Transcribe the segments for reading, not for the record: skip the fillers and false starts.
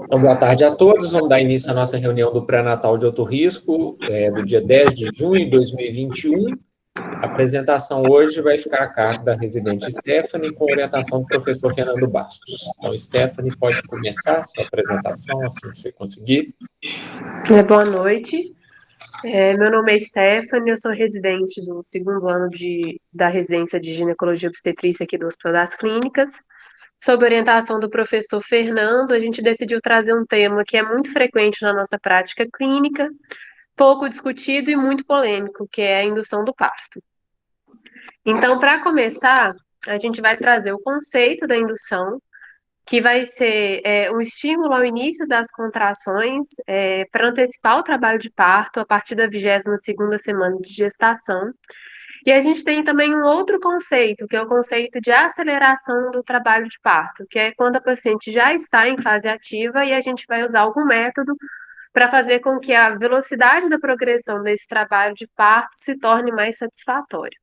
Então, boa tarde a todos. Vamos dar início à nossa reunião do pré-natal de alto risco, do dia 10 de junho de 2021. A apresentação hoje vai ficar a cargo da residente Stephanie, com orientação do professor Fernando Bastos. Então, Stephanie, pode começar a sua apresentação, assim que você conseguir. Boa noite. Meu nome é Stephanie, eu sou residente do segundo ano da residência de ginecologia e obstetrícia aqui do Hospital das Clínicas. Sob orientação do professor Fernando, a gente decidiu trazer um tema que é muito frequente na nossa prática clínica, pouco discutido e muito polêmico, que é a indução do parto. Então, para começar, a gente vai trazer o conceito da indução, que vai ser um estímulo ao início das contrações para antecipar o trabalho de parto a partir da 22ª semana de gestação. E a gente tem também um outro conceito, que é o conceito de aceleração do trabalho de parto, que é quando a paciente já está em fase ativa e a gente vai usar algum método para fazer com que a velocidade da progressão desse trabalho de parto se torne mais satisfatória.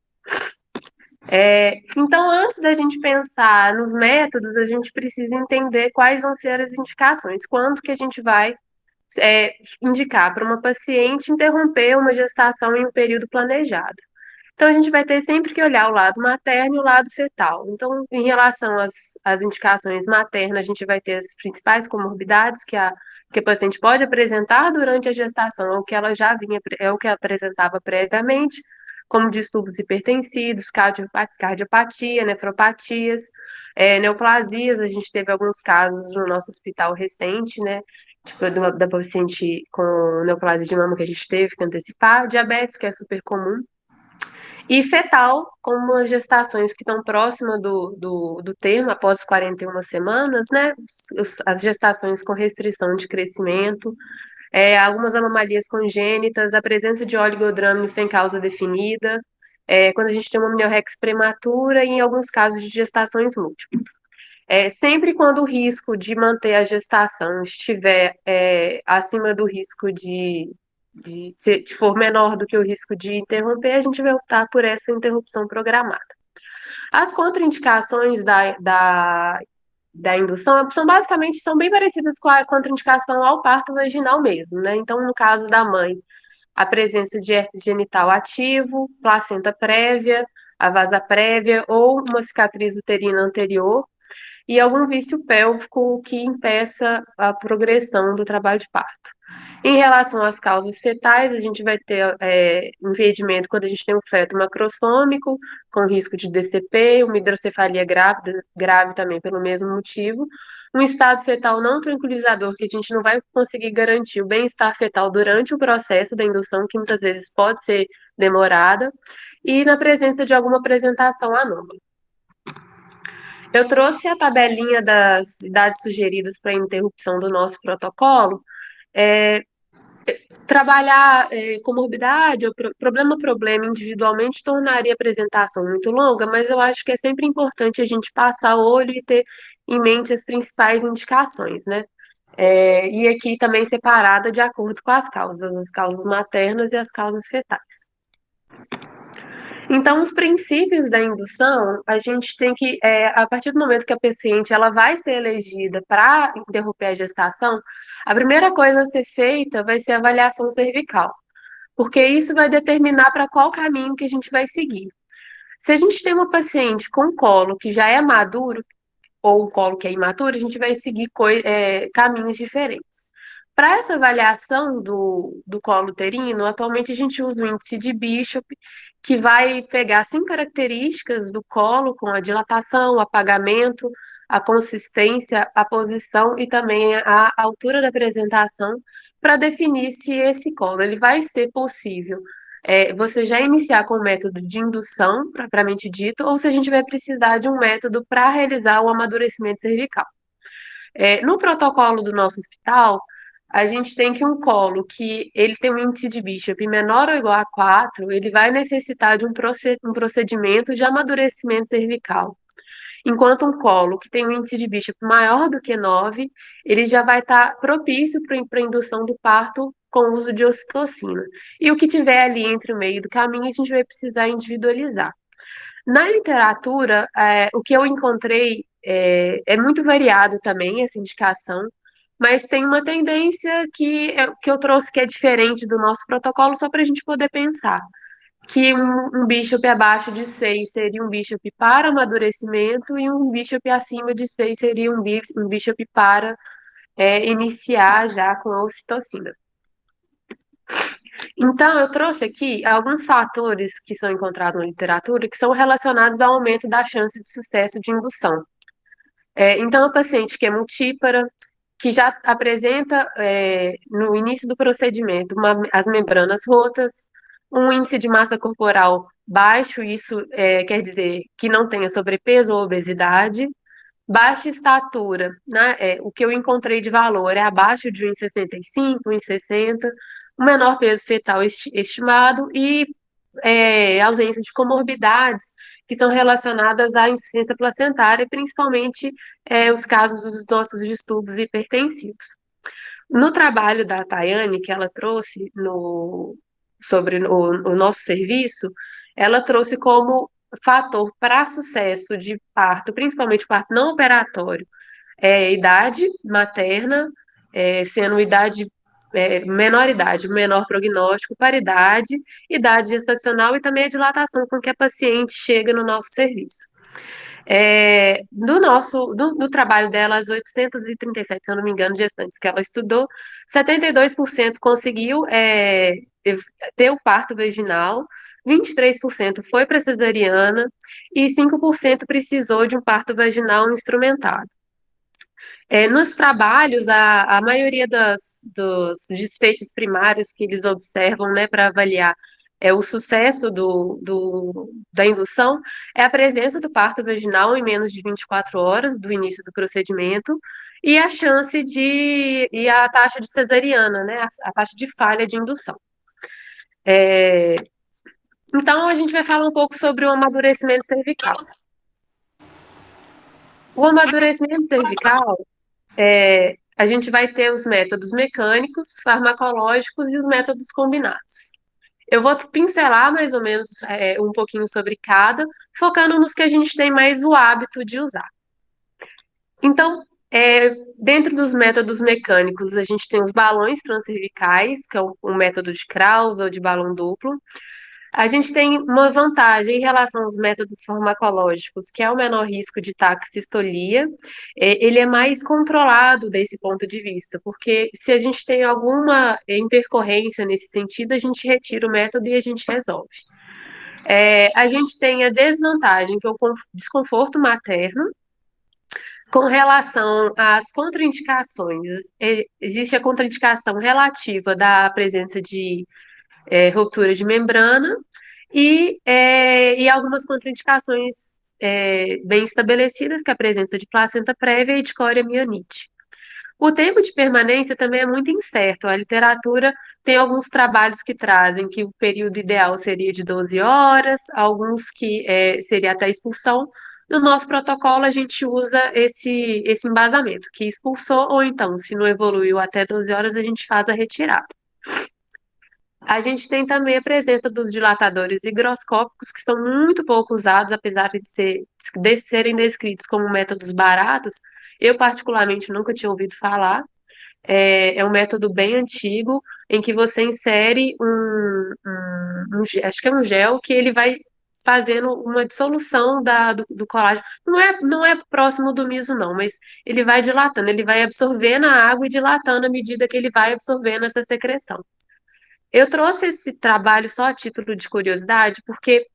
Então, antes da gente pensar nos métodos, a gente precisa entender quais vão ser as indicações, quando que a gente vai indicar para uma paciente interromper uma gestação em um período planejado. Então, a gente vai ter sempre que olhar o lado materno e o lado fetal. Então, em relação às indicações maternas, a gente vai ter as principais comorbidades que a paciente pode apresentar durante a gestação, ou que ela já vinha, é o que apresentava previamente, como distúrbios hipertensivos, cardiopatia, nefropatias, neoplasias. A gente teve alguns casos no nosso hospital recente, né? Tipo, da paciente com neoplasia de mama que a gente teve que antecipar, diabetes, que é super comum, e fetal, como as gestações que estão próximas do termo, após 41 semanas, né? As gestações com restrição de crescimento, algumas anomalias congênitas, a presença de oligodrâmio sem causa definida, quando a gente tem uma amniorrex prematura e em alguns casos de gestações múltiplas. Sempre quando o risco de manter a gestação estiver acima do risco se for menor do que o risco de interromper, a gente vai optar por essa interrupção programada. As contraindicações da indução são bem parecidas com a contraindicação ao parto vaginal mesmo, né? Então, no caso da mãe, a presença de herpes genital ativo, placenta prévia, a vasa prévia ou uma cicatriz uterina anterior e algum vício pélvico que impeça a progressão do trabalho de parto. Em relação às causas fetais, a gente vai ter impedimento quando a gente tem um feto macrossômico, com risco de DCP, uma hidrocefalia grave também pelo mesmo motivo, um estado fetal não tranquilizador, que a gente não vai conseguir garantir o bem-estar fetal durante o processo da indução, que muitas vezes pode ser demorada, e na presença de alguma apresentação anômala. Eu trouxe a tabelinha das idades sugeridas para a interrupção do nosso protocolo. Trabalhar comorbidade ou problema individualmente tornaria a apresentação muito longa, mas eu acho que é sempre importante a gente passar o olho e ter em mente as principais indicações, né? E aqui também separada de acordo com as causas maternas e as causas fetais. Então, os princípios da indução, a gente tem que, a partir do momento que a paciente ela vai ser elegida para interromper a gestação, a primeira coisa a ser feita vai ser a avaliação cervical, porque isso vai determinar para qual caminho que a gente vai seguir. Se a gente tem uma paciente com colo que já é maduro, ou um colo que é imaturo, a gente vai seguir caminhos diferentes. Para essa avaliação do colo uterino, atualmente a gente usa o índice de Bishop, que vai pegar 5 características do colo, com a dilatação, o apagamento, a consistência, a posição e também a altura da apresentação, para definir se esse colo ele vai ser possível você já iniciar com o método de indução, propriamente dito, ou se a gente vai precisar de um método para realizar o amadurecimento cervical. No protocolo do nosso hospital, a gente tem que um colo que ele tem um índice de Bishop menor ou igual a 4, ele vai necessitar de um procedimento de amadurecimento cervical. Enquanto um colo que tem um índice de Bishop maior do que 9, ele já vai estar propício para a indução do parto com o uso de ocitocina. E o que tiver ali entre o meio do caminho, a gente vai precisar individualizar. Na literatura, o que eu encontrei é muito variado também, essa indicação, mas tem uma tendência que eu trouxe que é diferente do nosso protocolo, só para a gente poder pensar. Que um bishop abaixo de 6 seria um bishop para amadurecimento e um bishop acima de 6 seria um bishop para iniciar já com a ocitocina. Então, eu trouxe aqui alguns fatores que são encontrados na literatura que são relacionados ao aumento da chance de sucesso de indução. Então, a paciente que é multípara, que já apresenta no início do procedimento as membranas rotas, um índice de massa corporal baixo, isso quer dizer que não tenha sobrepeso ou obesidade, baixa estatura, né? O que eu encontrei de valor é abaixo de 1,65, 1,60, o menor peso fetal estimado e ausência de comorbidades que são relacionadas à insuficiência placentária, principalmente os casos dos nossos distúrbios hipertensivos. No trabalho da Tayane, que ela trouxe sobre o nosso serviço, ela trouxe como fator para sucesso de parto, principalmente parto não operatório, idade materna, sendo idade, menor idade, menor prognóstico, paridade, idade gestacional e também a dilatação com que a paciente chega no nosso serviço. Do trabalho dela, as 837, se eu não me engano, gestantes que ela estudou, 72% conseguiu ter o parto vaginal, 23% foi para cesariana e 5% precisou de um parto vaginal instrumentado. Nos trabalhos, a maioria dos desfechos primários que eles observam, né, para avaliar o sucesso da indução é a presença do parto vaginal em menos de 24 horas do início do procedimento e a chance e a taxa de cesariana, né, a taxa de falha de indução. Então, a gente vai falar um pouco sobre o amadurecimento cervical. O amadurecimento cervical a gente vai ter os métodos mecânicos, farmacológicos e os métodos combinados. Eu vou pincelar mais ou menos um pouquinho sobre cada, focando nos que a gente tem mais o hábito de usar. Então, dentro dos métodos mecânicos, a gente tem os balões transcervicais, que é o método de Krause ou de balão duplo. A gente tem uma vantagem em relação aos métodos farmacológicos, que é o menor risco de taxistolia. Ele é mais controlado desse ponto de vista, porque se a gente tem alguma intercorrência nesse sentido, a gente retira o método e a gente resolve. A gente tem a desvantagem, que é o desconforto materno, com relação às contraindicações. Existe a contraindicação relativa da presença de ruptura de membrana e algumas contraindicações bem estabelecidas, que é a presença de placenta prévia e de coreamionite. O tempo de permanência também é muito incerto. A literatura tem alguns trabalhos que trazem que o período ideal seria de 12 horas, alguns que seria até expulsão. No nosso protocolo, a gente usa esse embasamento, que expulsou, ou então, se não evoluiu até 12 horas, a gente faz a retirada. A gente tem também a presença dos dilatadores higroscópicos, que são muito pouco usados, apesar de serem descritos como métodos baratos. Eu, particularmente, nunca tinha ouvido falar. É um método bem antigo, em que você insere acho que é um gel, que ele vai fazendo uma dissolução do colágeno. Não é próximo do miso, não, mas ele vai dilatando, ele vai absorvendo a água e dilatando à medida que ele vai absorvendo essa secreção. Eu trouxe esse trabalho só a título de curiosidade, porque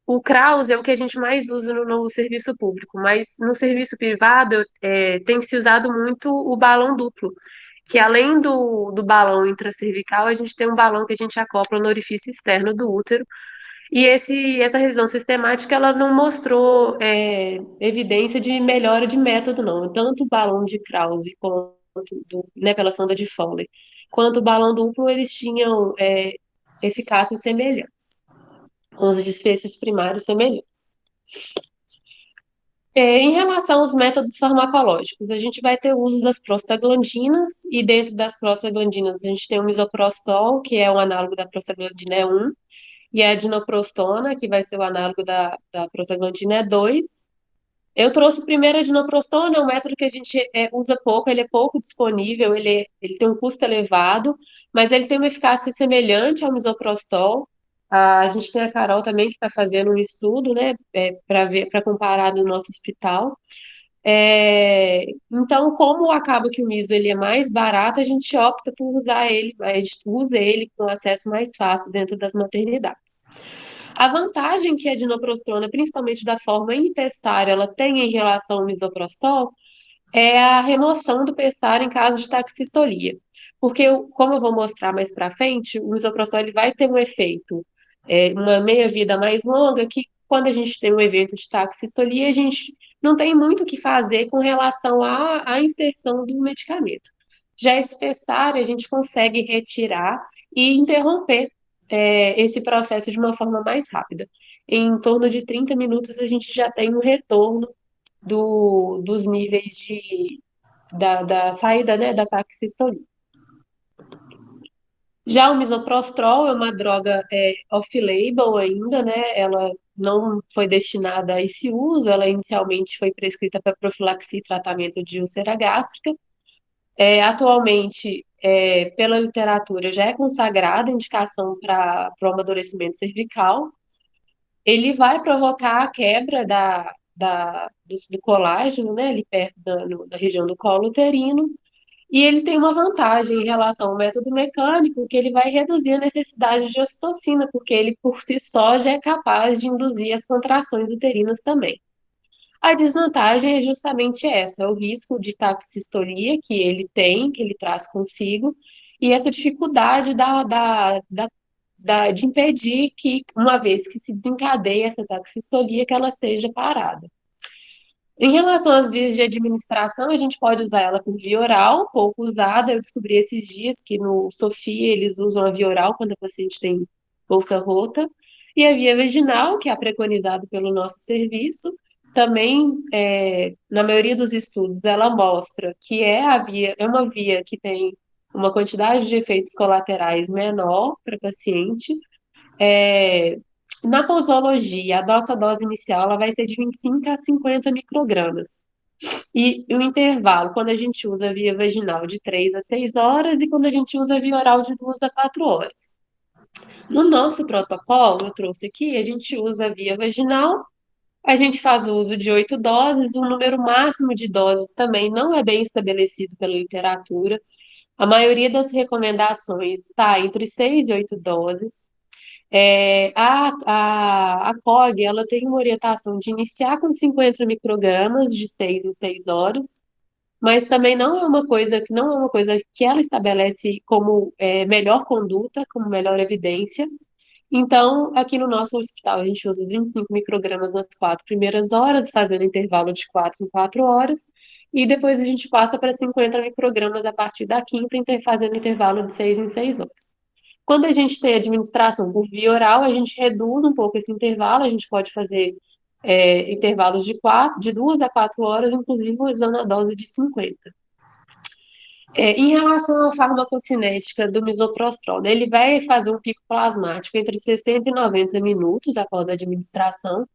o Kraus é o que a gente mais usa no serviço público, mas no serviço privado tem se usado muito o balão duplo, que além do balão intracervical, a gente tem um balão que a gente acopla no orifício externo do útero, e essa revisão sistemática ela não mostrou evidência de melhora de método, não. Tanto o balão de Krause quanto né, pela sonda de Foley, quanto o balão duplo, eles tinham eficácias semelhantes, com os desfechos primários semelhantes. Em relação aos métodos farmacológicos, a gente vai ter o uso das prostaglandinas, e dentro das prostaglandinas a gente tem o misoprostol, que é um análogo da prostaglandina E1, e a dinoprostona, que vai ser o análogo da prostaglandina E2. Eu trouxe primeiro a dinoprostona, é um método que a gente usa pouco, ele é pouco disponível, ele tem um custo elevado, mas ele tem uma eficácia semelhante ao misoprostol. A gente tem a Carol também que está fazendo um estudo, né, para ver, para comparar no nosso hospital. Então, como acaba que o miso ele é mais barato, a gente opta por usar ele, a gente usa ele com acesso mais fácil dentro das maternidades. A vantagem que a dinoprostona, principalmente da forma impessária, ela tem em relação ao misoprostol é a remoção do pessar em caso de taxistolia. Porque, como eu vou mostrar mais para frente, o misoprostol ele vai ter um efeito, uma meia-vida mais longa, que quando a gente tem um evento de taxistolia, a gente não tem muito o que fazer com relação à inserção do medicamento. Já esse pessar, a gente consegue retirar e interromper esse processo de uma forma mais rápida. Em torno de 30 minutos, a gente já tem um retorno dos níveis da saída, né, da taxistolia. Já o misoprostol é uma droga off-label ainda, né? Ela não foi destinada a esse uso, ela inicialmente foi prescrita para profilaxia e tratamento de úlcera gástrica. Atualmente, pela literatura, já é consagrada a indicação para o amadurecimento cervical. Ele vai provocar a quebra do colágeno, né, ali perto da região do colo uterino, e ele tem uma vantagem em relação ao método mecânico, que ele vai reduzir a necessidade de ocitocina, porque ele por si só já é capaz de induzir as contrações uterinas também. A desvantagem é justamente essa, o risco de taxistolia que ele tem, que ele traz consigo, e essa dificuldade de impedir que, uma vez que se desencadeie essa taxistolia, que ela seja parada. Em relação às vias de administração, a gente pode usar ela por via oral, pouco usada. Eu descobri esses dias que no Sofia eles usam a via oral quando a paciente tem bolsa rota. E a via vaginal, que é a preconizada pelo nosso serviço, também, na maioria dos estudos, ela mostra que é uma via que tem uma quantidade de efeitos colaterais menor para o paciente. É, Na posologia, a nossa dose inicial ela vai ser de 25 a 50 microgramas. E o intervalo, quando a gente usa a via vaginal, de 3 a 6 horas, e quando a gente usa a via oral, de 2 a 4 horas. No nosso protocolo, eu trouxe aqui, a gente usa a via vaginal, a gente faz o uso de 8 doses, o número máximo de doses também não é bem estabelecido pela literatura. A maioria das recomendações está entre 6 e 8 doses. A COG, ela tem uma orientação de iniciar com 50 microgramas de 6 em 6 horas, mas também não é uma coisa que ela estabelece como melhor conduta, como melhor evidência. Então, aqui no nosso hospital, a gente usa os 25 microgramas nas 4 primeiras horas, fazendo intervalo de 4 em 4 horas, e depois a gente passa para 50 microgramas a partir da quinta, fazendo intervalo de 6 em 6 horas. Quando a gente tem administração por via oral, a gente reduz um pouco esse intervalo, a gente pode fazer intervalos de 2 a 4 horas, inclusive usando a dose de 50. Em relação à farmacocinética do misoprostol, né, ele vai fazer um pico plasmático entre 60 e 90 minutos após a administração,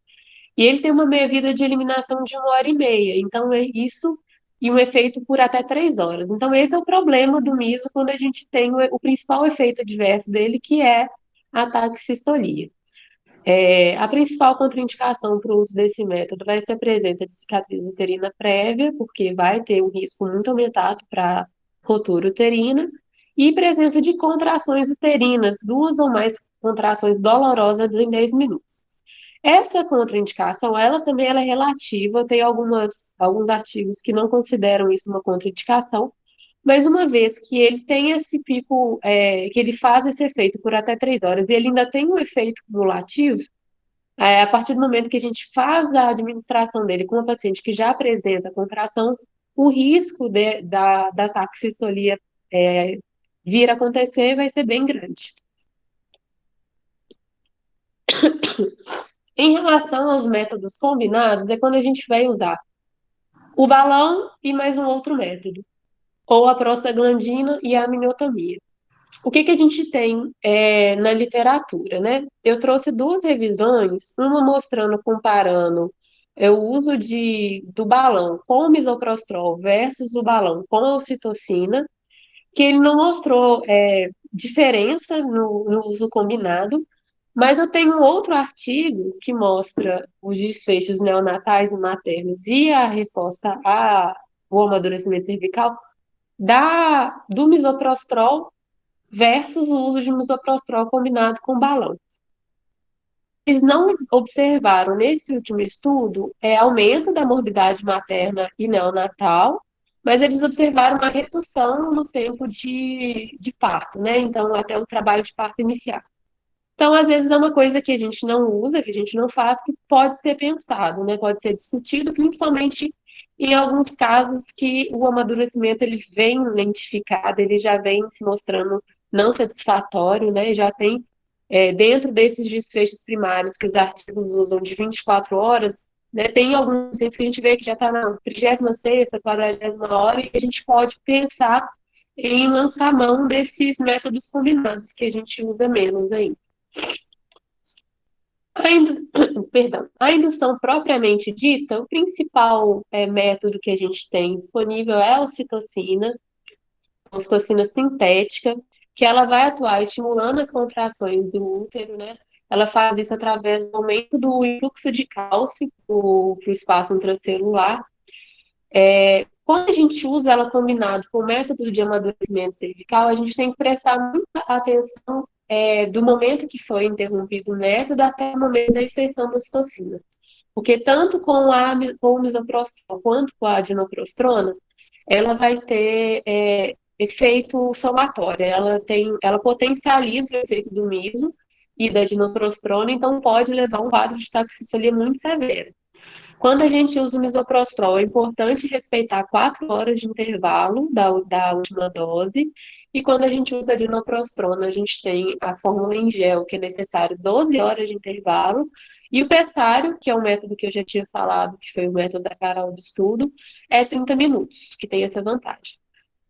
e ele tem uma meia-vida de eliminação de 1 hora e meia. Então, é isso e um efeito por até 3 horas. Então, esse é o problema do miso quando a gente tem o principal efeito adverso dele, que é a taxistolia. A principal contraindicação para o uso desse método vai ser a presença de cicatriz uterina prévia, porque vai ter um risco muito aumentado para rotura uterina, e presença de contrações uterinas, 2 ou mais contrações dolorosas em 10 minutos. Essa contraindicação, ela é relativa, tem alguns artigos que não consideram isso uma contraindicação, mas uma vez que ele tem esse pico, que ele faz esse efeito por até 3 horas, e ele ainda tem um efeito cumulativo, a partir do momento que a gente faz a administração dele com uma paciente que já apresenta contração, o risco da taxistolia vir a acontecer vai ser bem grande. Em relação aos métodos combinados, é quando a gente vai usar o balão e mais um outro método, ou a prostaglandina e a amiotomia. O que a gente tem na literatura, né? Eu trouxe 2 revisões, uma mostrando, comparando o uso do balão com misoprostol versus o balão com ocitocina, que ele não mostrou diferença no uso combinado, mas eu tenho um outro artigo que mostra os desfechos neonatais e maternos e a resposta ao amadurecimento cervical do misoprostol versus o uso de misoprostol combinado com balão. Eles não observaram nesse último estudo aumento da morbidade materna e neonatal, mas eles observaram uma redução no tempo de parto, né? Então, até o trabalho de parto inicial. Então, às vezes, é uma coisa que a gente não usa, que a gente não faz, que pode ser pensado, né? Pode ser discutido, principalmente em alguns casos que o amadurecimento ele vem lentificado, ele já vem se mostrando não satisfatório, né? Já tem, dentro desses desfechos primários que os artigos usam de 24 horas, né? Tem alguns pacientes que a gente vê que já está na 36ª, 40ª hora, e a gente pode pensar em lançar mão desses métodos combinados, que a gente usa menos ainda. Perdão, a indução propriamente dita, o principal método que a gente tem disponível é a ocitocina sintética, que ela vai atuar estimulando as contrações do útero, né? Ela faz isso através do aumento do influxo de cálcio para o espaço intracelular. Quando a gente usa ela combinado com o método de amadurecimento cervical, a gente tem que prestar muita atenção do momento que foi interrompido o método até o momento da inserção da ocitocina. Porque tanto com o misoprostol quanto com a dinoprostrona, ela vai ter efeito somatório. Ela potencializa o efeito do miso e da dinoprostrona, então pode levar a um quadro de taxistolia muito severo. Quando a gente usa o misoprostol, é importante respeitar 4 horas de intervalo da última dose. E quando a gente usa a dinoprostrona, a gente tem a fórmula em gel, que é necessário 12 horas de intervalo. E o pessário, que é o método que eu já tinha falado, que foi o método da Carol do estudo, é 30 minutos, que tem essa vantagem.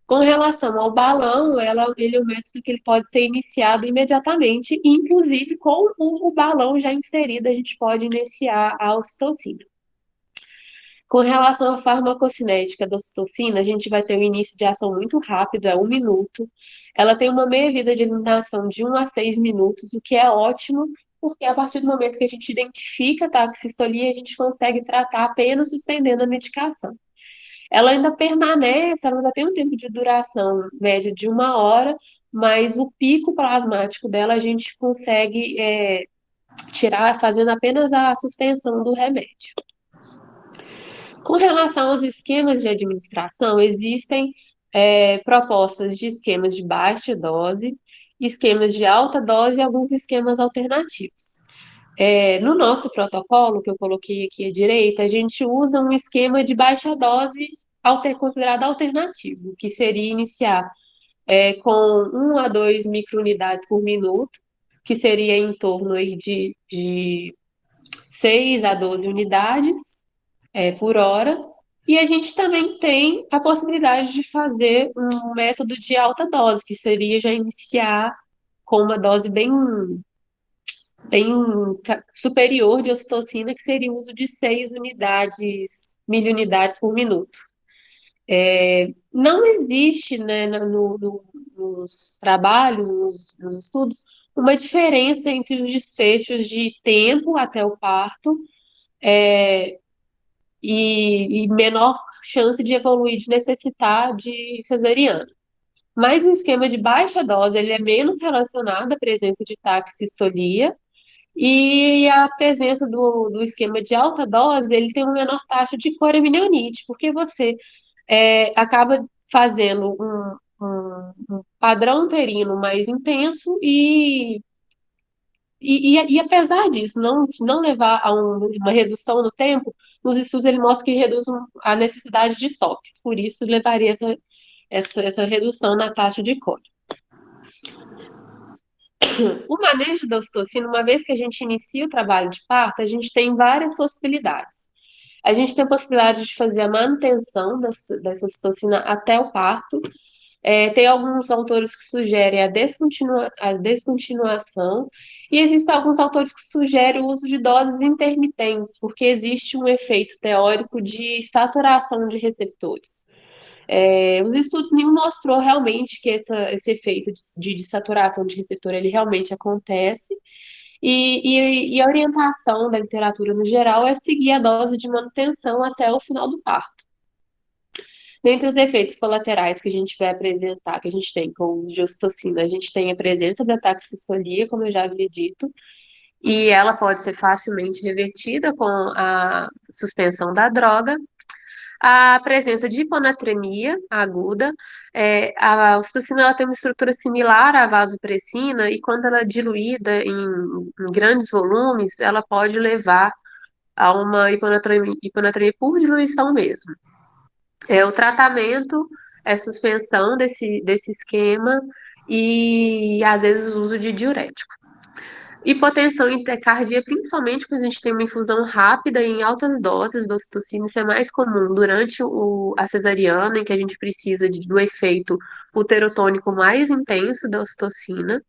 Com relação ao balão, ele é um método que ele pode ser iniciado imediatamente, e inclusive com o balão já inserido, a gente pode iniciar a ocitocina. Com relação à farmacocinética da ocitocina, a gente vai ter um início de ação muito rápido, é 1 minuto. Ela tem uma meia-vida de eliminação de 1 a 6 minutos, o que é ótimo, porque a partir do momento que a gente identifica a taxistolia, a gente consegue tratar apenas suspendendo a medicação. Ela ainda permanece, ela ainda tem um tempo de duração média de 1 hora, mas o pico plasmático dela a gente consegue tirar fazendo apenas a suspensão do remédio. Com relação aos esquemas de administração, existem propostas de esquemas de baixa dose, esquemas de alta dose e alguns esquemas alternativos. No nosso protocolo, que eu coloquei aqui à direita, a gente usa um esquema de baixa dose considerado alternativo, que seria iniciar com 1 a 2 microunidades por minuto, que seria em torno aí de 6 a 12 unidades por hora. E a gente também tem a possibilidade de fazer um método de alta dose, que seria já iniciar com uma dose bem superior de ocitocina, que seria o uso de 6 unidades, 1.000 unidades por minuto. Não existe, né, nos trabalhos, nos estudos, uma diferença entre os desfechos de tempo até o parto e menor chance de evoluir, de necessitar de cesariana. Mas o esquema de baixa dose, ele é menos relacionado à presença de taxistolia, e a presença do esquema de alta dose, ele tem uma menor taxa de coreminionite, porque você acaba fazendo um padrão uterino mais intenso e apesar disso, não levar a uma redução no tempo, nos estudos ele mostra que reduz a necessidade de toques, por isso levaria essa redução na taxa de cólica. O manejo da ocitocina, uma vez que a gente inicia o trabalho de parto, a gente tem várias possibilidades. A gente tem a possibilidade de fazer a manutenção dessa ocitocina até o parto. Tem alguns autores que sugerem a descontinuação, e existem alguns autores que sugerem o uso de doses intermitentes, porque existe um efeito teórico de saturação de receptores. Os estudos nenhum mostrou realmente que esse efeito de saturação de receptor ele realmente acontece, e a orientação da literatura no geral é seguir a dose de manutenção até o final do parto. Dentre os efeitos colaterais que a gente vai apresentar, que a gente tem com o uso de ocitocina, a gente tem a presença da taxistolia, como eu já havia dito, e ela pode ser facilmente revertida com a suspensão da droga. A presença de hiponatremia aguda, a ocitocina ela tem uma estrutura similar à vasopressina e quando ela é diluída em grandes volumes, ela pode levar a uma hiponatremia por diluição mesmo. O tratamento é suspensão desse esquema e, às vezes, o uso de diurético. Hipotensão intracardia, principalmente quando a gente tem uma infusão rápida em altas doses da ocitocina, isso é mais comum durante a cesariana, em que a gente precisa do efeito uterotônico mais intenso da ocitocina.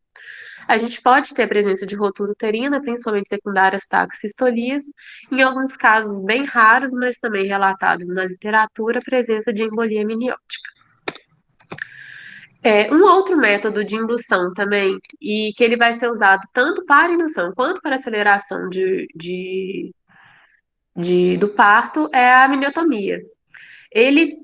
A gente pode ter a presença de rotura uterina, principalmente secundárias taxistolias. Em alguns casos bem raros, mas também relatados na literatura, a presença de embolia amniótica. Um outro método de indução também, e que ele vai ser usado tanto para indução quanto para aceleração do parto, é a amniotomia. Ele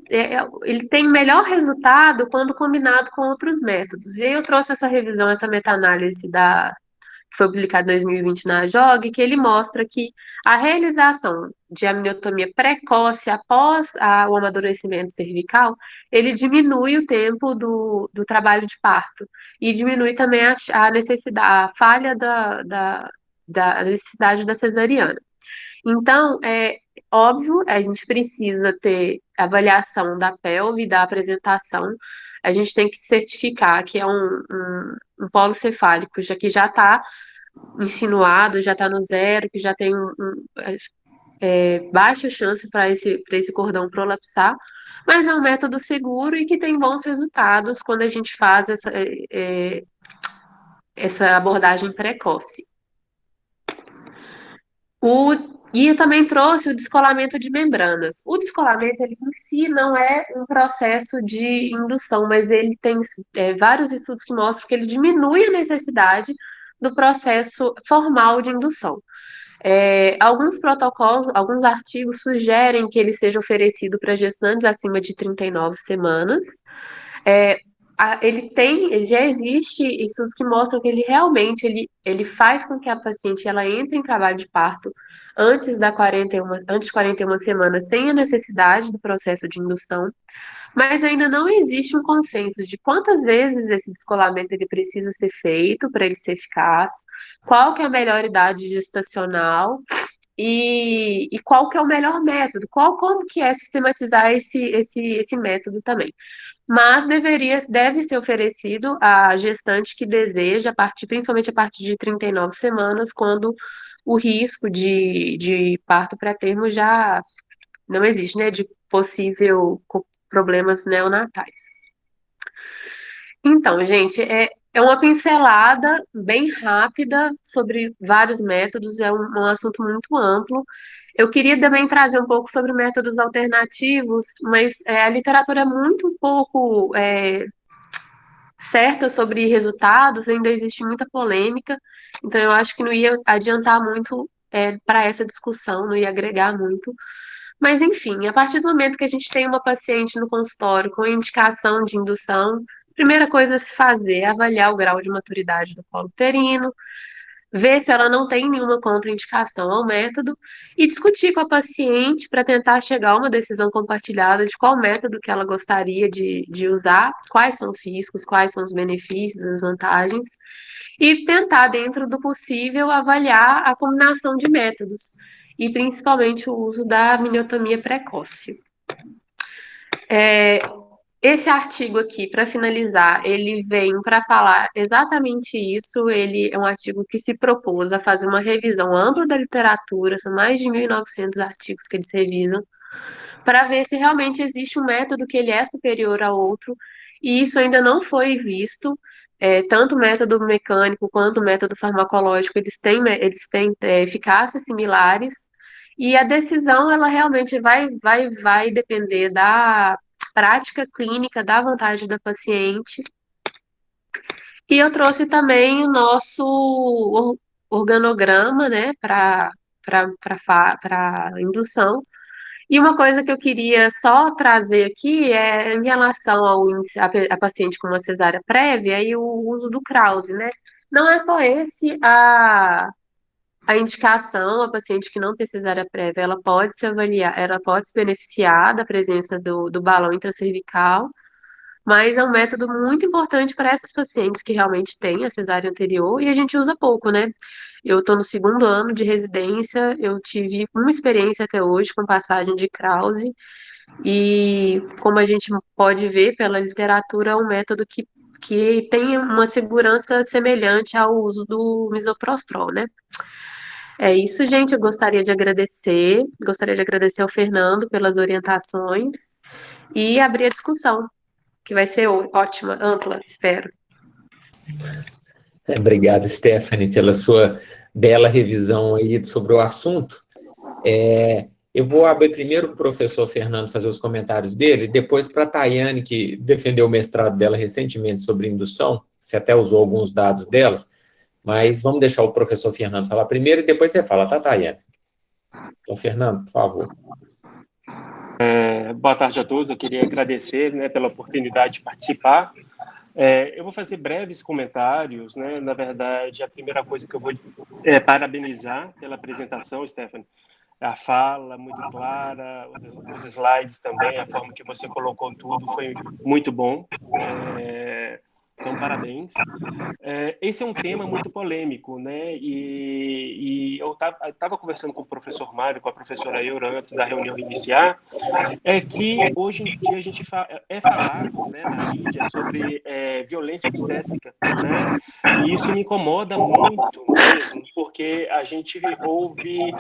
tem melhor resultado quando combinado com outros métodos. E aí eu trouxe essa revisão, essa meta-análise que foi publicada em 2020 na JOG, que ele mostra que a realização de amniotomia precoce após o amadurecimento cervical, ele diminui o tempo do trabalho de parto e diminui também a necessidade, a falha da necessidade da cesariana. Então, é óbvio, a gente precisa ter avaliação da pelve, da apresentação, a gente tem que certificar que é um polo cefálico, já que já está insinuado, já está no zero, que já tem baixa chance para esse cordão prolapsar, mas é um método seguro e que tem bons resultados quando a gente faz essa abordagem precoce. E eu também trouxe o descolamento de membranas. O descolamento, ele em si não é um processo de indução, mas ele tem vários estudos que mostram que ele diminui a necessidade do processo formal de indução. Alguns protocolos, alguns artigos sugerem que ele seja oferecido para gestantes acima de 39 semanas. Já existe estudos que mostram que ele realmente ele faz com que a paciente ela entre em trabalho de parto antes de 41 semanas, sem a necessidade do processo de indução, mas ainda não existe um consenso de quantas vezes esse descolamento ele precisa ser feito para ele ser eficaz, qual que é a melhor idade gestacional e qual que é o melhor método, como que é sistematizar esse método também. Mas deve ser oferecido à gestante que deseja, principalmente a partir de 39 semanas, quando o risco de parto pré-termo já não existe, né? De possível problemas neonatais. Então, gente, é uma pincelada bem rápida sobre vários métodos, é um assunto muito amplo. Eu queria também trazer um pouco sobre métodos alternativos, mas a literatura é muito pouco certa sobre resultados, ainda existe muita polêmica, então eu acho que não ia adiantar muito para essa discussão, não ia agregar muito. Mas, enfim, a partir do momento que a gente tem uma paciente no consultório com indicação de indução, primeira coisa a se fazer é avaliar o grau de maturidade do colo uterino, ver se ela não tem nenhuma contraindicação ao método e discutir com a paciente para tentar chegar a uma decisão compartilhada de qual método que ela gostaria de usar, quais são os riscos, quais são os benefícios, as vantagens, e tentar, dentro do possível, avaliar a combinação de métodos, e principalmente o uso da amniotomia precoce. Esse artigo aqui, para finalizar, ele vem para falar exatamente isso. Ele é um artigo que se propôs a fazer uma revisão ampla da literatura, são mais de 1.900 artigos que eles revisam, para ver se realmente existe um método que ele é superior ao outro e isso ainda não foi visto. Tanto o método mecânico quanto o método farmacológico, eles têm eficácias similares, e a decisão, ela realmente vai depender da prática clínica, da vontade da paciente. E eu trouxe também o nosso organograma, né, para indução. E uma coisa que eu queria só trazer aqui é em relação ao índice, a paciente com uma cesárea prévia e o uso do Krause, né? Não é só esse a indicação, a paciente que não tem cesárea prévia, ela pode se avaliar, ela pode se beneficiar da presença do balão intracervical, mas é um método muito importante para essas pacientes que realmente têm a cesárea anterior e a gente usa pouco, né? Eu estou no segundo ano de residência, eu tive uma experiência até hoje com passagem de Krause, e como a gente pode ver pela literatura, é um método que tem uma segurança semelhante ao uso do misoprostol, né? É isso, gente. Eu gostaria de agradecer ao Fernando pelas orientações e abrir a discussão, que vai ser ótima, ampla, espero. Obrigado, Stephanie, pela sua bela revisão aí sobre o assunto. Eu vou abrir primeiro para o professor Fernando fazer os comentários dele, depois para a Tayane, que defendeu o mestrado dela recentemente sobre indução, você até usou alguns dados delas, mas vamos deixar o professor Fernando falar primeiro e depois você fala, tá, Tayane? Então, Fernando, por favor. Boa tarde a todos, eu queria agradecer, né, pela oportunidade de participar. Eu vou fazer breves comentários, né? Na verdade, a primeira coisa que eu vou parabenizar pela apresentação, Stephanie, a fala muito clara, os slides também, a forma que você colocou tudo foi muito bom. Então, parabéns. Esse é um tema muito polêmico, né? E eu estava conversando com o professor Mário, com a professora Eura, antes da reunião iniciar, que hoje em dia a gente falado, né, na mídia sobre violência obstétrica, né? E isso me incomoda muito mesmo, porque a gente ouve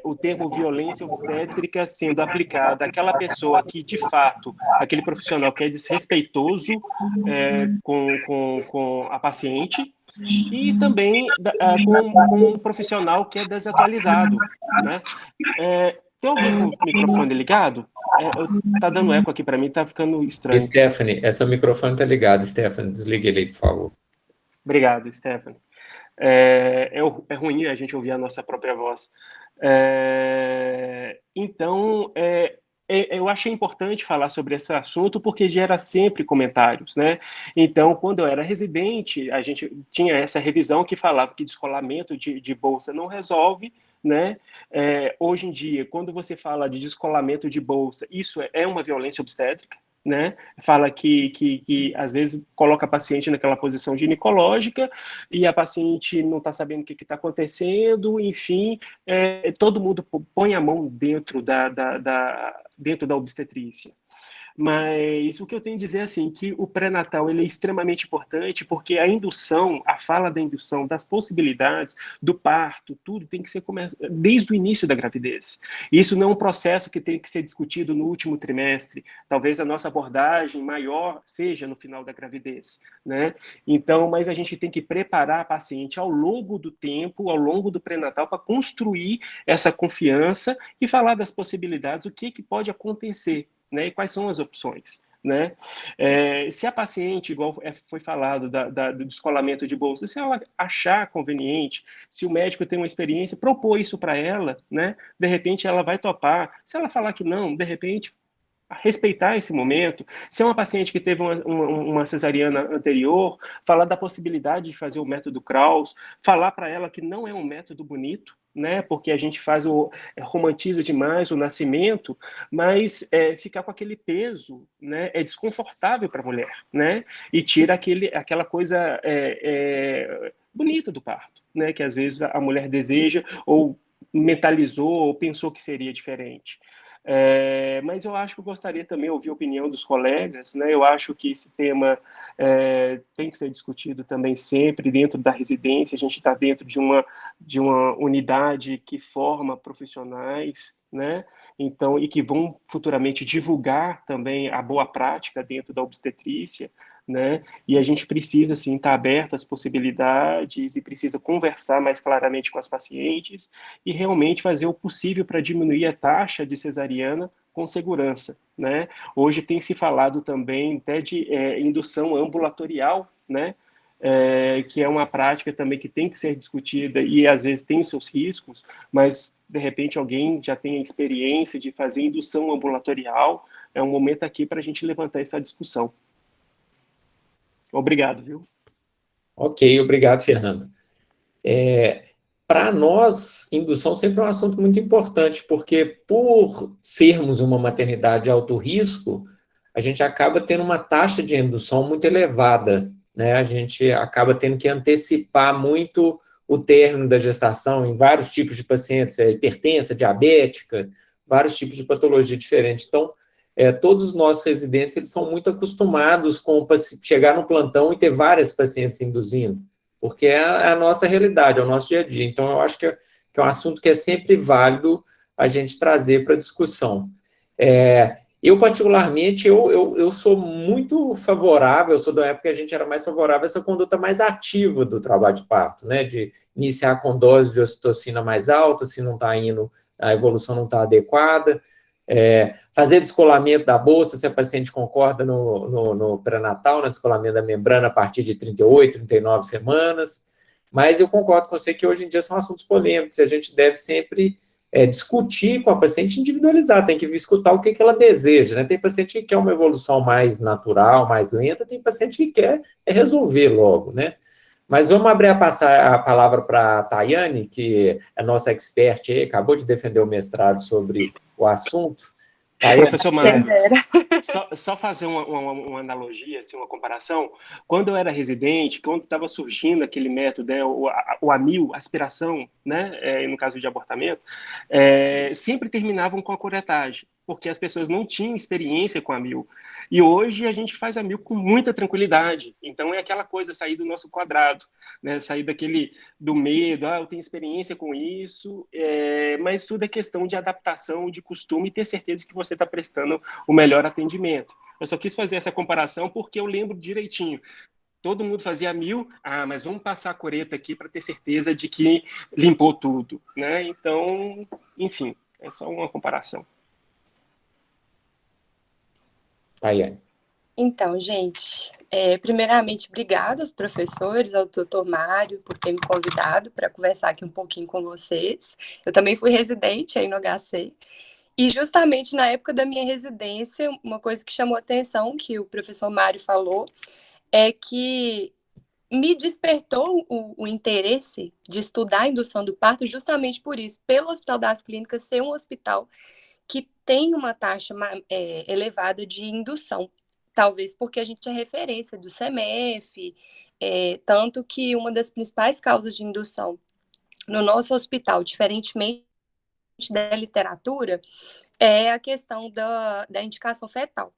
o termo violência obstétrica sendo aplicado àquela pessoa que, de fato, aquele profissional que é desrespeitoso com a paciente, e também com um profissional que é desatualizado, né? Tem alguém com o microfone ligado? Tá dando eco aqui para mim, tá ficando estranho. Stephanie, seu microfone tá ligado, Stephanie, desligue ele, por favor. Obrigado, Stephanie. É ruim a gente ouvir a nossa própria voz. Então, eu achei importante falar sobre esse assunto porque gera sempre comentários, né? Então, quando eu era residente, a gente tinha essa revisão que falava que descolamento de bolsa não resolve, né? Hoje em dia, quando você fala de descolamento de bolsa, isso é uma violência obstétrica, né? Fala que às vezes coloca a paciente naquela posição ginecológica e a paciente não está sabendo o que está acontecendo, enfim, todo mundo põe a mão dentro dentro da obstetrícia. Mas o que eu tenho a dizer é assim, que o pré-natal ele é extremamente importante porque a indução, a fala da indução, das possibilidades, do parto, tudo tem que ser desde o início da gravidez. Isso não é um processo que tem que ser discutido no último trimestre. Talvez a nossa abordagem maior seja no final da gravidez, né? Então, mas a gente tem que preparar a paciente ao longo do tempo, ao longo do pré-natal, para construir essa confiança e falar das possibilidades, o que pode acontecer, né, e quais são as opções, né? Se a paciente, igual foi falado, do descolamento de bolsa, se ela achar conveniente, se o médico tem uma experiência, propor isso para ela, né? De repente ela vai topar. Se ela falar que não, de repente respeitar esse momento. Se é uma paciente que teve uma cesariana anterior, falar da possibilidade de fazer o método Krause, falar para ela que não é um método bonito, né? Porque a gente romantiza demais o nascimento, mas ficar com aquele peso, né? É desconfortável para a mulher, né? E tira aquela coisa bonita do parto, né? Que às vezes a mulher deseja ou mentalizou ou pensou que seria diferente. Mas eu acho que eu gostaria também de ouvir a opinião dos colegas, né? Eu acho que esse tema tem que ser discutido também sempre dentro da residência. A gente está dentro de uma unidade que forma profissionais, né? Então, e que vão futuramente divulgar também a boa prática dentro da obstetrícia, né? E a gente precisa, assim, estar aberto às possibilidades e precisa conversar mais claramente com as pacientes e realmente fazer o possível para diminuir a taxa de cesariana com segurança, né? Hoje tem se falado também até de indução ambulatorial, né? Que é uma prática também que tem que ser discutida e às vezes tem os seus riscos, mas de repente alguém já tem a experiência de fazer indução ambulatorial, é um momento aqui para a gente levantar essa discussão. Obrigado, viu? Ok, obrigado, Fernando. Para nós, indução sempre é um assunto muito importante, porque por sermos uma maternidade de alto risco, a gente acaba tendo uma taxa de indução muito elevada, né? A gente acaba tendo que antecipar muito o término da gestação em vários tipos de pacientes, hipertensa, diabética, vários tipos de patologia diferente. Então, todos os nossos residentes, eles são muito acostumados com chegar no plantão e ter várias pacientes induzindo, porque é a nossa realidade, é o nosso dia a dia. Então, eu acho que é um assunto que é sempre válido a gente trazer para discussão. Eu, particularmente, eu sou muito favorável, eu sou da época que a gente era mais favorável a essa conduta mais ativa do trabalho de parto, né? De iniciar com dose de ocitocina mais alta, se não está indo, a evolução não está adequada, fazer descolamento da bolsa, se a paciente concorda no pré-natal, no descolamento da membrana a partir de 38, 39 semanas, mas eu concordo com você que hoje em dia são assuntos polêmicos, e a gente deve sempre discutir com a paciente, individualizar, tem que escutar o que ela deseja, né? Tem paciente que quer uma evolução mais natural, mais lenta, tem paciente que quer resolver logo, né? Mas vamos abrir a palavra para a Tayane, que é nossa expert aí, acabou de defender o mestrado sobre o assunto. Tayane, professor Mário, só fazer uma analogia, assim, uma comparação. Quando eu era residente, quando estava surgindo aquele método, né, o AMIL, aspiração, né, no caso de abortamento, sempre terminavam com a curetagem, porque as pessoas não tinham experiência com a AMIL. E hoje a gente faz a AMIL com muita tranquilidade. Então é aquela coisa, sair do nosso quadrado, né, sair do medo, eu tenho experiência com isso, mas tudo é questão de adaptação, de costume e ter certeza que você está prestando o melhor atendimento. Eu só quis fazer essa comparação porque eu lembro direitinho. Todo mundo fazia AMIL, mas vamos passar a coreta aqui para ter certeza de que limpou tudo, né? Então, enfim, é só uma comparação. Tayane. Então, gente, primeiramente, obrigada aos professores, ao doutor Mário, por ter me convidado para conversar aqui um pouquinho com vocês. Eu também fui residente aí no HC, e justamente na época da minha residência, uma coisa que chamou a atenção, que o professor Mário falou, é que me despertou o interesse de estudar a indução do parto justamente por isso, pelo Hospital das Clínicas ser um hospital que tem uma taxa elevada de indução. Talvez porque a gente é referência do CEMEF, tanto que uma das principais causas de indução no nosso hospital, diferentemente da literatura, é a questão da indicação fetal.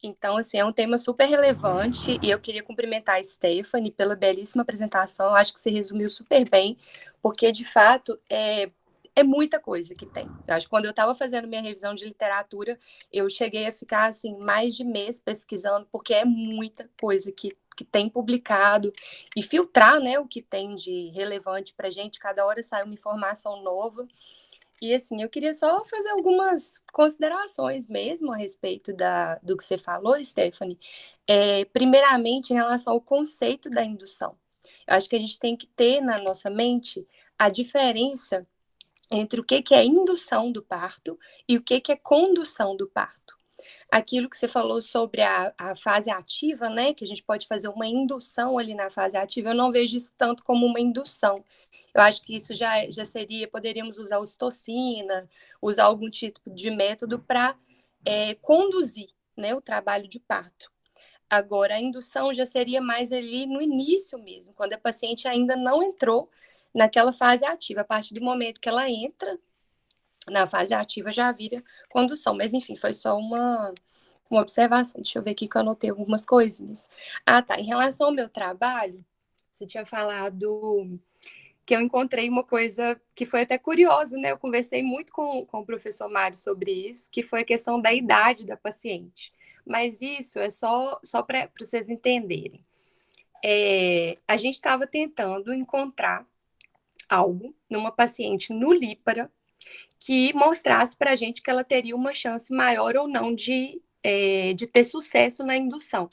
Então, assim, é um tema super relevante e eu queria cumprimentar a Stephanie pela belíssima apresentação. Eu acho que você resumiu super bem, porque, de fato, é muita coisa que tem. Eu acho que quando eu estava fazendo minha revisão de literatura, eu cheguei a ficar, assim, mais de mês pesquisando, porque é muita coisa que tem publicado e filtrar, né, o que tem de relevante para a gente. Cada hora sai uma informação nova. E, assim, eu queria só fazer algumas considerações mesmo a respeito do que você falou, Stephanie. Primeiramente, em relação ao conceito da indução. Eu acho que a gente tem que ter na nossa mente a diferença entre o que é indução do parto e o que é condução do parto. Aquilo que você falou sobre a fase ativa, né, que a gente pode fazer uma indução ali na fase ativa, eu não vejo isso tanto como uma indução. Eu acho que isso já seria, poderíamos usar ocitocina, usar algum tipo de método para conduzir, né, o trabalho de parto. Agora, a indução já seria mais ali no início mesmo, quando a paciente ainda não entrou naquela fase ativa. A partir do momento que ela entra na fase ativa já vira condução. Mas, enfim, foi só uma observação. Deixa eu ver aqui que eu anotei algumas coisinhas. Ah, tá. Em relação ao meu trabalho, você tinha falado que eu encontrei uma coisa que foi até curiosa, né? Eu conversei muito com o professor Mário sobre isso, que foi a questão da idade da paciente. Mas isso é só para vocês entenderem. A gente estava tentando encontrar algo numa paciente nulípara que mostrasse para a gente que ela teria uma chance maior ou não de ter sucesso na indução.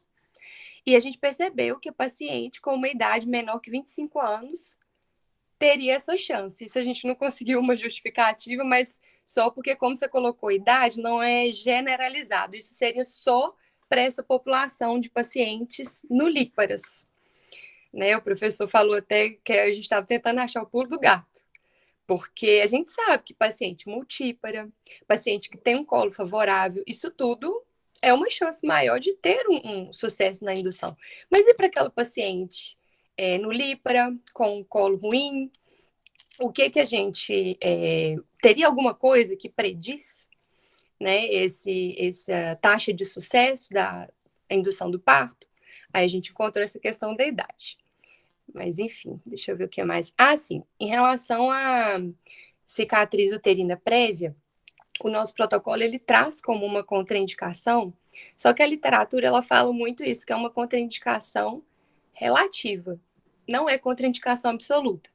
E a gente percebeu que a paciente com uma idade menor que 25 anos teria essa chance. Isso a gente não conseguiu uma justificativa, mas só porque, como você colocou, idade não é generalizado. Isso seria só para essa população de pacientes nulíparas. Né? O professor falou até que a gente estava tentando achar o pulo do gato, porque a gente sabe que paciente multípara, paciente que tem um colo favorável, isso tudo é uma chance maior de ter um sucesso na indução. Mas e para aquela paciente nulípara, com um colo ruim, o que a gente teria alguma coisa que prediz, né, essa taxa de sucesso da indução do parto? Aí a gente encontrou essa questão da idade. Mas, enfim, deixa eu ver o que mais. Ah, sim, em relação à cicatriz uterina prévia, o nosso protocolo, ele traz como uma contraindicação, só que a literatura, ela fala muito isso, que é uma contraindicação relativa, não é contraindicação absoluta.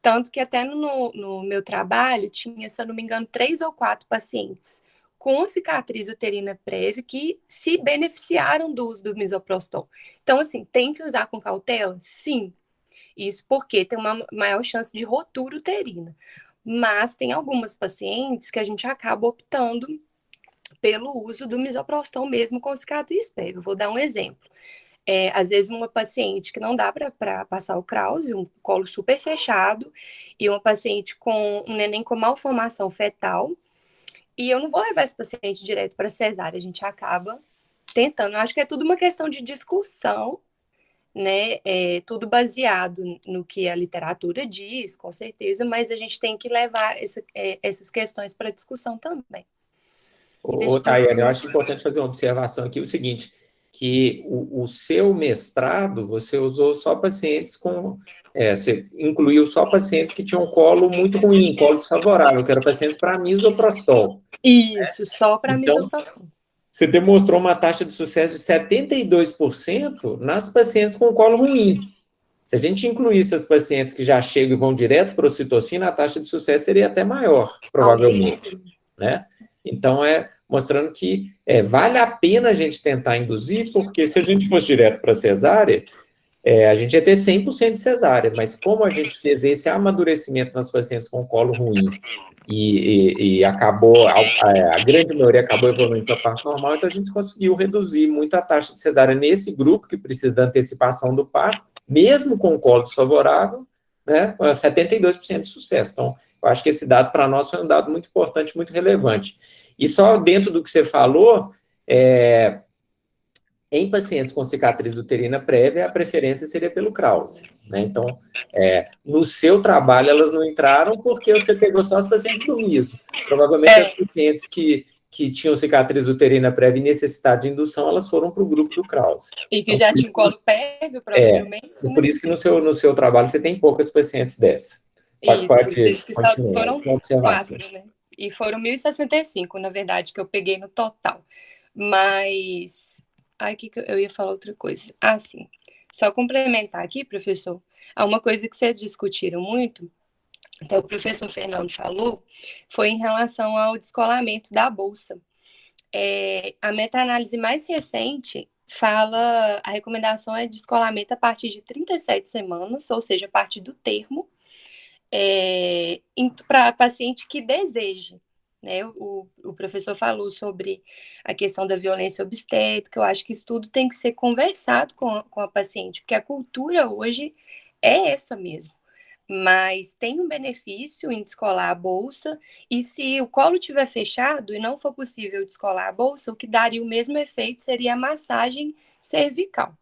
Tanto que até no meu trabalho tinha, se eu não me engano, 3 ou 4 pacientes com cicatriz uterina prévia que se beneficiaram do uso do misoprostol. Então, assim, tem que usar com cautela? Sim. Isso porque tem uma maior chance de rotura uterina. Mas tem algumas pacientes que a gente acaba optando pelo uso do misoprostol mesmo com cicatriz prévia. Eu vou dar um exemplo. Às vezes uma paciente que não dá para passar o Krause, um colo super fechado, e uma paciente com um neném com malformação fetal, e eu não vou levar esse paciente direto para cesárea, a gente acaba tentando. Eu acho que é tudo uma questão de discussão, né? Tudo baseado no que a literatura diz, com certeza, mas a gente tem que levar essas questões para discussão também. Tayane, eu acho importante fazer uma observação aqui, o seguinte, que o seu mestrado, você usou só pacientes com... você incluiu só pacientes que tinham colo muito ruim, colo desfavorável, que eram pacientes para misoprostol. Isso, só para misoprostol. Você demonstrou uma taxa de sucesso de 72% nas pacientes com colo ruim. Se a gente incluísse as pacientes que já chegam e vão direto para a ocitocina, a taxa de sucesso seria até maior, provavelmente, né? Então, mostrando que vale a pena a gente tentar induzir, porque se a gente fosse direto para a cesárea, a gente ia ter 100% de cesárea, mas como a gente fez esse amadurecimento nas pacientes com colo ruim e acabou, a grande maioria acabou evoluindo para a parto normal, então a gente conseguiu reduzir muito a taxa de cesárea nesse grupo, que precisa da antecipação do parto, mesmo com colo desfavorável, né, com 72% de sucesso. Então, eu acho que esse dado para nós foi um dado muito importante, muito relevante. E só dentro do que você falou, em pacientes com cicatriz uterina prévia, a preferência seria pelo Krause, né? Então, no seu trabalho, elas não entraram porque você pegou só as pacientes do MISO. Provavelmente as pacientes que tinham cicatriz uterina prévia e necessidade de indução, elas foram para o grupo do Krause. E que então, já tinham colo prévio, provavelmente. Né? Por isso que no seu trabalho você tem poucas pacientes dessa. Isso, foram 4, né? E foram 1.065, na verdade, que eu peguei no total. Mas... Ai, que eu ia falar outra coisa. Ah, sim. Só complementar aqui, professor. Há uma coisa que vocês discutiram muito, até o professor Fernando falou, foi em relação ao descolamento da bolsa. A meta-análise mais recente fala, a recomendação é descolamento a partir de 37 semanas, ou seja, a partir do termo, para paciente que deseje. Né? O professor falou sobre a questão da violência obstétrica. Eu acho que isso tudo tem que ser conversado com a paciente, porque a cultura hoje é essa mesmo. Mas tem um benefício em descolar a bolsa, e se o colo estiver fechado e não for possível descolar a bolsa, o que daria o mesmo efeito seria a massagem cervical.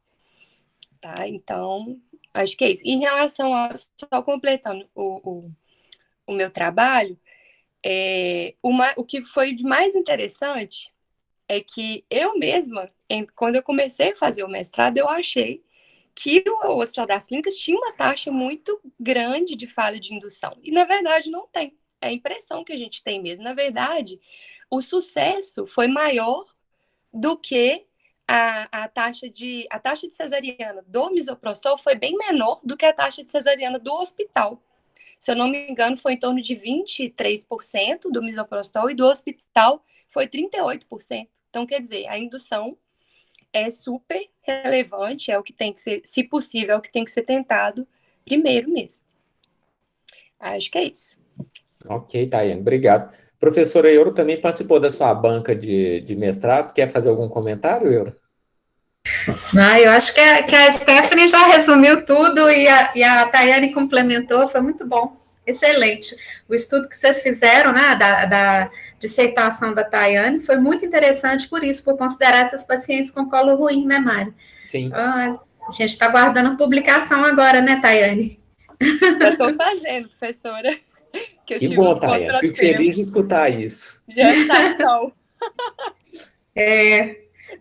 Tá? Então, acho que é isso. Em relação a, só completando o meu trabalho, o que foi de mais interessante é que eu mesma, quando eu comecei a fazer o mestrado, eu achei que o Hospital das Clínicas tinha uma taxa muito grande de falha de indução. E, na verdade, não tem. É a impressão que a gente tem mesmo. Na verdade, o sucesso foi maior do que a taxa de cesariana do misoprostol foi bem menor do que a taxa de cesariana do hospital. Se eu não me engano, foi em torno de 23% do misoprostol e do hospital foi 38%. Então, quer dizer, a indução é super relevante, é o que tem que ser, se possível, é o que tem que ser tentado primeiro mesmo. Acho que é isso. Ok, Tayane, obrigado. Professora Euro também participou da sua banca de mestrado. Quer fazer algum comentário, Euro? Não, eu acho que a Stephanie já resumiu tudo e a Tayane complementou, foi muito bom, excelente. O estudo que vocês fizeram, né, da dissertação da Tayane, foi muito interessante por isso, por considerar essas pacientes com colo ruim, né, Mário? Sim. A gente está aguardando a publicação agora, né, Tayane? Já estou fazendo, professora. Que bom, Tayane. Fico feliz de escutar isso. Já está, então.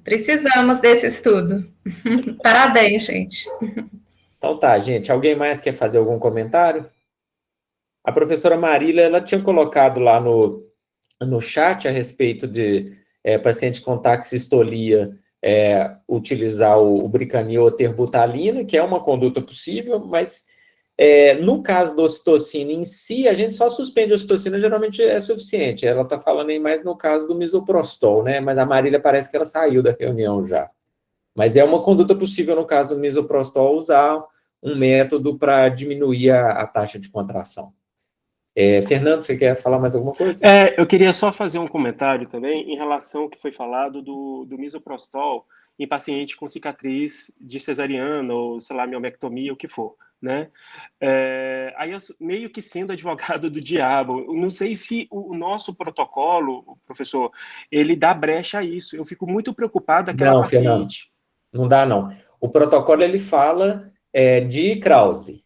Precisamos desse estudo. Parabéns, gente. Então tá, gente. Alguém mais quer fazer algum comentário? A professora Marília, ela tinha colocado lá no chat a respeito de paciente com taxistolia utilizar o Bricanil ou terbutalina, que é uma conduta possível, mas no caso da ocitocina em si, a gente só suspende a ocitocina, geralmente é suficiente. Ela está falando aí mais no caso do misoprostol, né? Mas a Marília parece que ela saiu da reunião já. Mas é uma conduta possível, no caso do misoprostol, usar um método para diminuir a taxa de contração. Fernando, você quer falar mais alguma coisa? Eu queria só fazer um comentário também em relação ao que foi falado do misoprostol em paciente com cicatriz de cesariana ou, sei lá, miomectomia, o que for, né? Aí eu meio que sendo advogado do diabo, eu não sei se o nosso protocolo, professor, ele dá brecha a isso. Eu fico muito preocupado daquela paciente. Fernando, não dá, não. O protocolo, ele fala de Krause.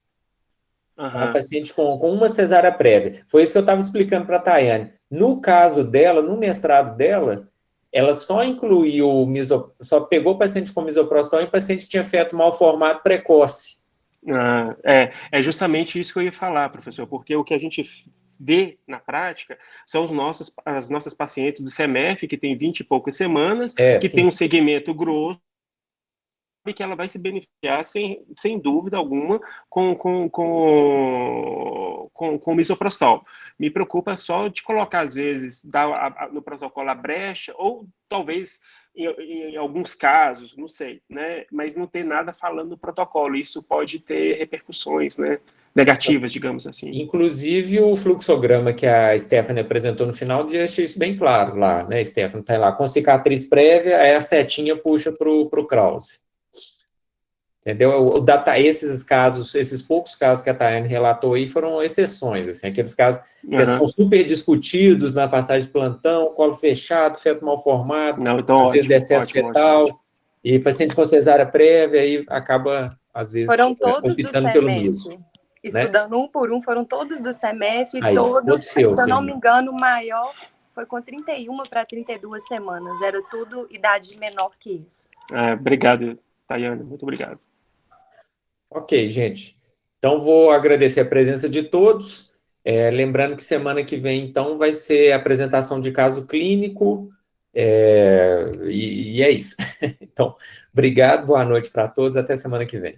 Uma paciente com uma cesárea prévia. Foi isso que eu estava explicando para a Tayane. No caso dela, no mestrado dela, ela só incluiu só pegou paciente com misoprostol e paciente que tinha feto mal formado precoce. É justamente isso que eu ia falar, professor, porque o que a gente vê na prática são as nossas pacientes do CMF, que tem 20 e poucas semanas, que sim. tem um segmento grosso, e que ela vai se beneficiar, sem dúvida alguma, com o misoprostol. Me preocupa só de colocar, às vezes, no protocolo a brecha, ou talvez, em alguns casos, não sei, né? Mas não ter nada falando no protocolo. Isso pode ter repercussões, né? Negativas, digamos assim. Inclusive, o fluxograma que a Stephanie apresentou no final deixa isso bem claro lá, né, Stephanie? Tá lá, com cicatriz prévia, aí a setinha puxa para o Krause. Entendeu? Esses poucos casos que a Tayane relatou aí foram exceções, assim, aqueles casos que são super discutidos na passagem de plantão, colo fechado, feto mal formado, então, às vezes de excesso fetal, ótimo. E paciente com cesárea prévia, aí acaba, às vezes, optando pelo miso. Estudando um por um, foram todos do CMF, aí, todos, se eu não me engano, o maior foi com 31 para 32 semanas, era tudo idade menor que isso. Obrigado, Tayane, muito obrigado. Ok, gente. Então, vou agradecer a presença de todos. Lembrando que semana que vem, então, vai ser a apresentação de caso clínico. E é isso. Então, obrigado, boa noite para todos. Até semana que vem.